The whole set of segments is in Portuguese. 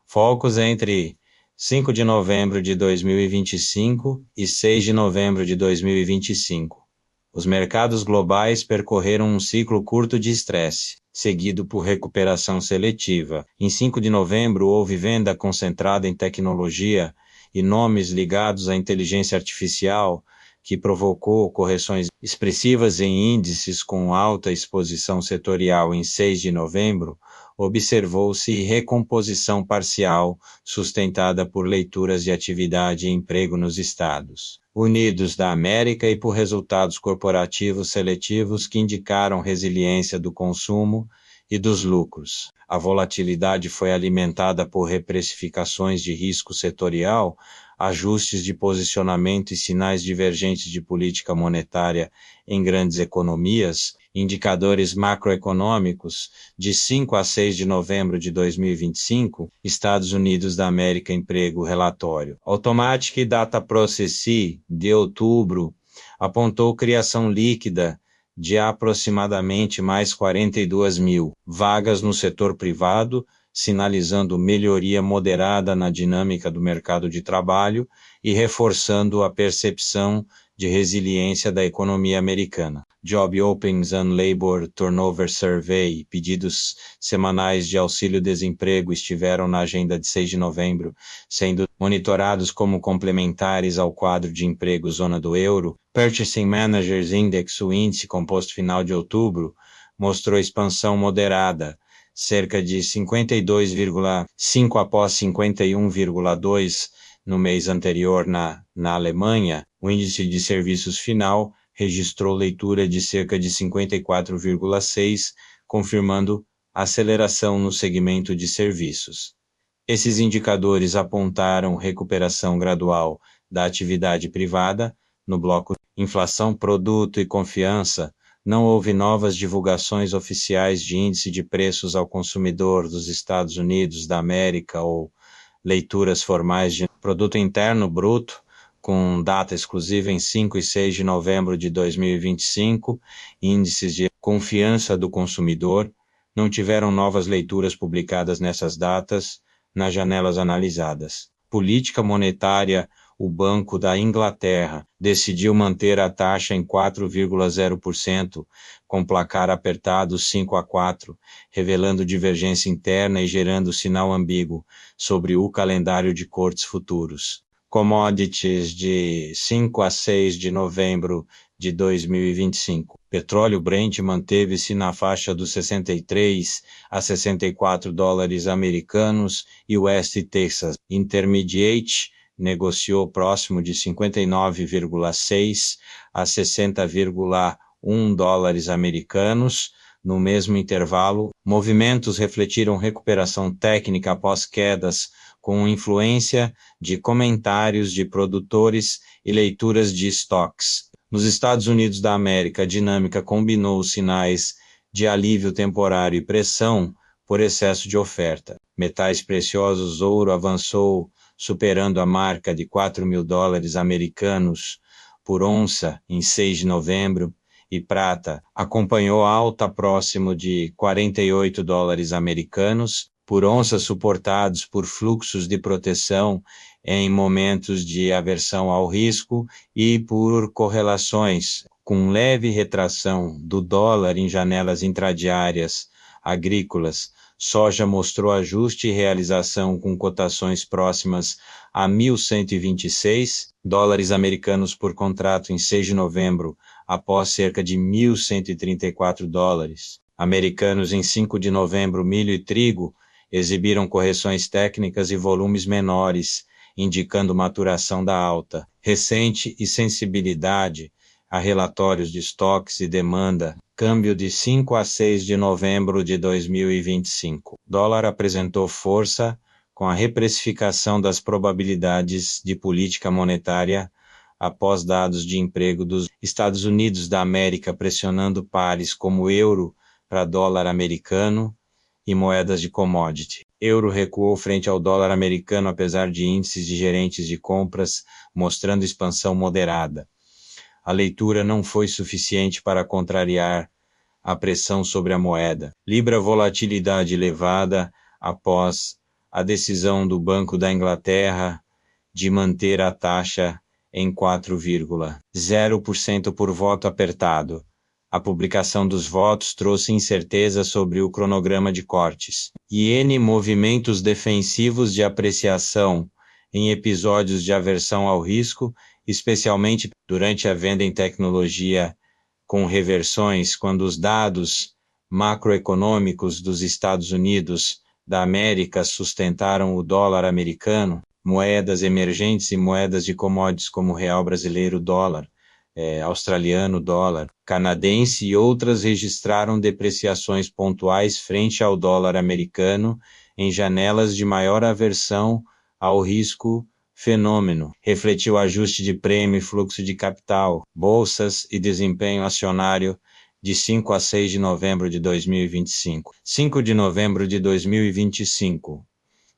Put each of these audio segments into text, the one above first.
Focos entre 5 de novembro de 2025 e 6 de novembro de 2025. Os mercados globais percorreram um ciclo curto de estresse, seguido por recuperação seletiva. Em 5 de novembro, houve venda concentrada em tecnologia e nomes ligados à inteligência artificial, que provocou correções expressivas em índices com alta exposição setorial. Em 6 de novembro, observou-se recomposição parcial, sustentada por leituras de atividade e emprego nos Estados Unidos da América e por resultados corporativos seletivos que indicaram resiliência do consumo e dos lucros. A volatilidade foi alimentada por reprecificações de risco setorial, ajustes de posicionamento e sinais divergentes de política monetária em grandes economias. Indicadores macroeconômicos. De 5 a 6 de novembro de 2025, Estados Unidos da América Emprego Relatório. Automatic Data Processing, de outubro, apontou criação líquida de aproximadamente mais 42 mil vagas no setor privado, sinalizando melhoria moderada na dinâmica do mercado de trabalho e reforçando a percepção de resiliência da economia americana. Job Openings and Labor Turnover Survey, pedidos semanais de auxílio-desemprego estiveram na agenda de 6 de novembro, sendo monitorados como complementares ao quadro de emprego zona do euro. Purchasing Managers Index, o índice composto final de outubro, mostrou expansão moderada, cerca de 52,5 após 51,2 no mês anterior na Alemanha. O índice de serviços final registrou leitura de cerca de 54,6, confirmando aceleração no segmento de serviços. Esses indicadores apontaram recuperação gradual da atividade privada. No bloco inflação, produto e confiança, não houve novas divulgações oficiais de índice de preços ao consumidor dos Estados Unidos da América ou leituras formais de produto interno bruto, com data exclusiva em 5 e 6 de novembro de 2025, índices de confiança do consumidor, não tiveram novas leituras publicadas nessas datas, nas janelas analisadas. Política monetária. O Banco da Inglaterra decidiu manter a taxa em 4,0%, com placar apertado 5-4, revelando divergência interna e gerando sinal ambíguo sobre o calendário de cortes futuros. Commodities de 5 a 6 de novembro de 2025. Petróleo Brent manteve-se na faixa dos 63 a 64 dólares americanos e o West Texas Intermediate negociou próximo de 59,6 a 60,1 dólares americanos. No mesmo intervalo, movimentos refletiram recuperação técnica após quedas, com influência de comentários de produtores e leituras de estoques. Nos Estados Unidos da América, a dinâmica combinou sinais de alívio temporário e pressão por excesso de oferta. Metais preciosos, ouro avançou, superando a marca de 4 mil dólares americanos por onça em 6 de novembro, e prata acompanhou alta próximo de 48 dólares americanos por onça, suportados por fluxos de proteção em momentos de aversão ao risco e por correlações com leve retração do dólar em janelas intradiárias agrícolas. Soja mostrou ajuste e realização com cotações próximas a 1.126 dólares americanos por contrato em 6 de novembro, após cerca de 1.134 dólares americanos em 5 de novembro. Milho e trigo exibiram correções técnicas e volumes menores, indicando maturação da alta recente e sensibilidade a relatórios de estoques e demanda. Câmbio de 5 a 6 de novembro de 2025. Dólar apresentou força com a reprecificação das probabilidades de política monetária após dados de emprego dos Estados Unidos da América, pressionando pares como euro para dólar americano e moedas de commodity. Euro recuou frente ao dólar americano apesar de índices de gerentes de compras mostrando expansão moderada. A leitura não foi suficiente para contrariar a pressão sobre a moeda. Libra, volatilidade elevada após a decisão do Banco da Inglaterra de manter a taxa em 4,0% por voto apertado. A publicação dos votos trouxe incerteza sobre o cronograma de cortes. Iene movimentos defensivos de apreciação em episódios de aversão ao risco, especialmente durante a venda em tecnologia com reversões quando os dados macroeconômicos dos Estados Unidos da América sustentaram o dólar americano, moedas emergentes e moedas de commodities como o real brasileiro dólar, australiano dólar, canadense e outras registraram depreciações pontuais frente ao dólar americano em janelas de maior aversão ao risco fenômeno. Refletiu ajuste de prêmio e fluxo de capital, bolsas e desempenho acionário de 5 a 6 de novembro de 2025. 5 de novembro de 2025.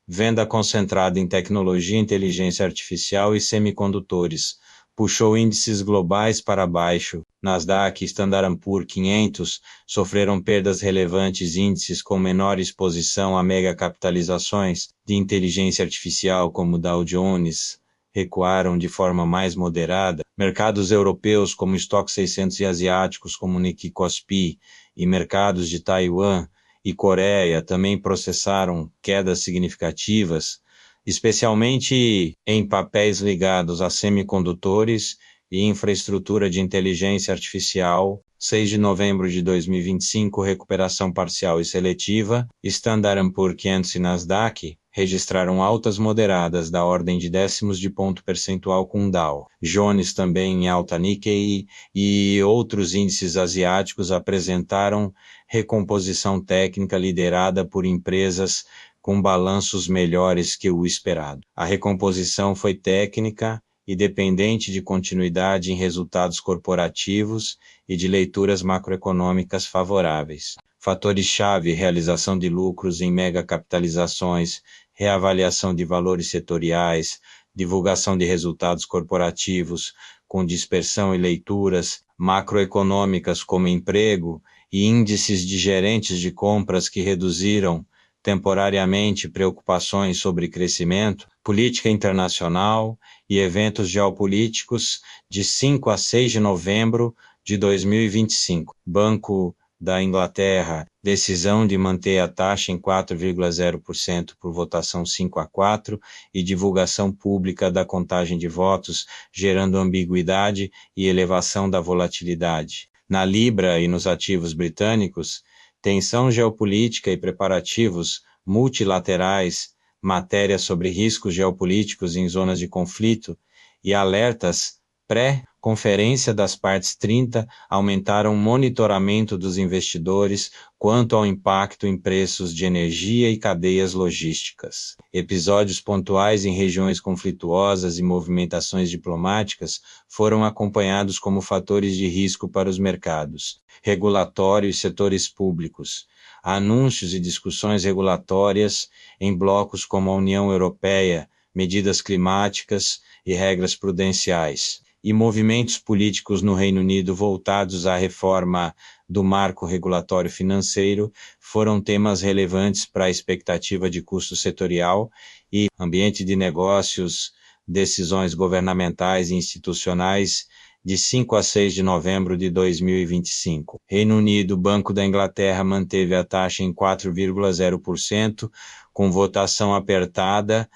Venda concentrada em tecnologia, inteligência artificial e semicondutores puxou índices globais para baixo. Nasdaq e Standard & Poor's 500 sofreram perdas relevantes. Índices com menor exposição a megacapitalizações de inteligência artificial, como Dow Jones, recuaram de forma mais moderada. Mercados europeus, como o Stoxx 600 e asiáticos, como o Nikkei Kospi, e mercados de Taiwan e Coreia também processaram quedas significativas, especialmente em papéis ligados a semicondutores e infraestrutura de inteligência artificial. 6 de novembro de 2025, recuperação parcial e seletiva. Standard & Poor's 500 e Nasdaq registraram altas moderadas da ordem de décimos de ponto percentual com Dow Jones também em alta. Nikkei e outros índices asiáticos apresentaram recomposição técnica liderada por empresas com balanços melhores que o esperado. A recomposição foi técnica e dependente de continuidade em resultados corporativos e de leituras macroeconômicas favoráveis. Fatores-chave: realização de lucros em megacapitalizações, reavaliação de valores setoriais, divulgação de resultados corporativos com dispersão e leituras macroeconômicas como emprego e índices de gerentes de compras que reduziram temporariamente preocupações sobre crescimento, política internacional e eventos geopolíticos de 5 a 6 de novembro de 2025. Banco da Inglaterra, decisão de manter a taxa em 4,0% por votação 5 a 4 e divulgação pública da contagem de votos, gerando ambiguidade e elevação da volatilidade. Na Libra e nos ativos britânicos, tensão geopolítica e preparativos multilaterais, matéria sobre riscos geopolíticos em zonas de conflito e alertas pré-conferência das partes 30 aumentaram o monitoramento dos investidores quanto ao impacto em preços de energia e cadeias logísticas. Episódios pontuais em regiões conflituosas e movimentações diplomáticas foram acompanhados como fatores de risco para os mercados. Regulatório e setores públicos. Anúncios e discussões regulatórias em blocos como a União Europeia, medidas climáticas e regras prudenciais. E movimentos políticos no Reino Unido voltados à reforma do marco regulatório financeiro foram temas relevantes para a expectativa de custo setorial e ambiente de negócios, decisões governamentais e institucionais de 5 a 6 de novembro de 2025. Reino Unido, Banco da Inglaterra manteve a taxa em 4,0%, com votação apertada.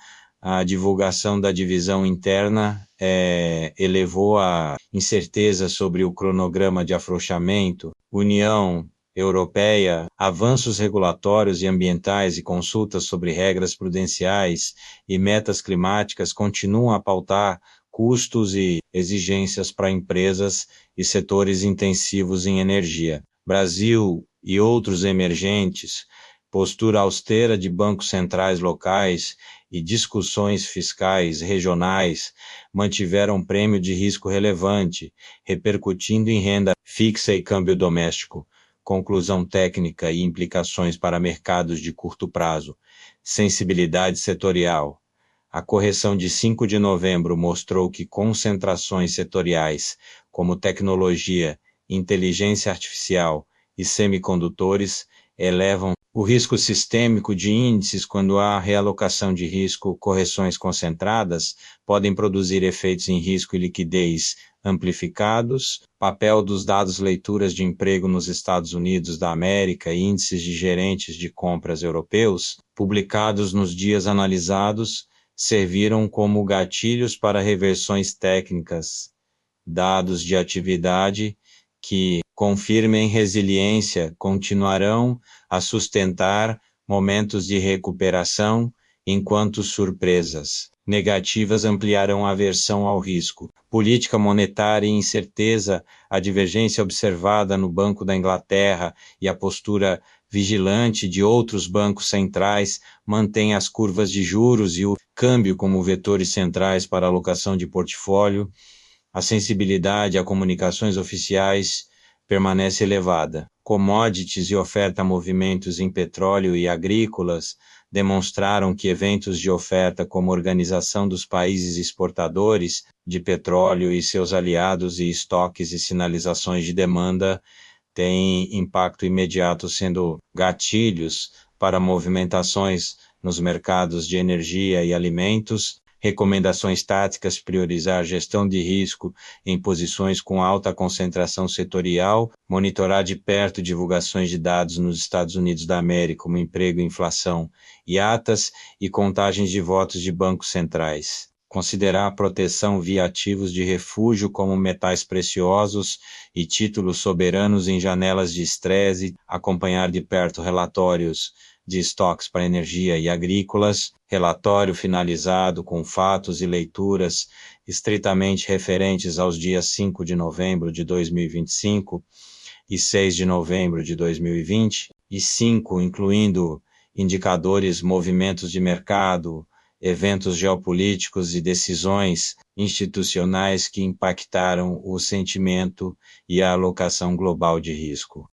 A divulgação da divisão interna elevou a incerteza sobre o cronograma de afrouxamento. União Europeia, avanços regulatórios e ambientais e consultas sobre regras prudenciais e metas climáticas continuam a pautar custos e exigências para empresas e setores intensivos em energia. Brasil e outros emergentes, postura austera de bancos centrais locais e discussões fiscais regionais mantiveram prêmio de risco relevante, repercutindo em renda fixa e câmbio doméstico. Conclusão técnica e implicações para mercados de curto prazo. Sensibilidade setorial. A correção de 5 de novembro mostrou que concentrações setoriais, como tecnologia, inteligência artificial e semicondutores, elevam O risco sistêmico de índices, quando há realocação de risco, correções concentradas, podem produzir efeitos em risco e liquidez amplificados. Papel dos dados leituras de emprego nos Estados Unidos da América e índices de gerentes de compras europeus, publicados nos dias analisados, serviram como gatilhos para reversões técnicas, dados de atividade que confirmem resiliência continuarão a sustentar momentos de recuperação, enquanto surpresas negativas ampliarão a aversão ao risco. Política monetária e incerteza, a divergência observada no Banco da Inglaterra e a postura vigilante de outros bancos centrais mantém as curvas de juros e o câmbio como vetores centrais para a alocação de portfólio. A sensibilidade a comunicações oficiais permanece elevada. Commodities e oferta a movimentos em petróleo e agrícolas demonstraram que eventos de oferta como Organização dos Países Exportadores de Petróleo e seus aliados e estoques e sinalizações de demanda têm impacto imediato, sendo gatilhos para movimentações nos mercados de energia e alimentos. Recomendações táticas: priorizar gestão de risco em posições com alta concentração setorial, monitorar de perto divulgações de dados nos Estados Unidos da América, como emprego, inflação e atas e contagens de votos de bancos centrais. Considerar a proteção via ativos de refúgio como metais preciosos e títulos soberanos em janelas de estresse, acompanhar de perto relatórios de estoques para energia e agrícolas, relatório finalizado com fatos e leituras estritamente referentes aos dias 5 de novembro de 2025 e 6 de novembro de 2020, e 5, incluindo indicadores, movimentos de mercado, eventos geopolíticos e decisões institucionais que impactaram o sentimento e a alocação global de risco.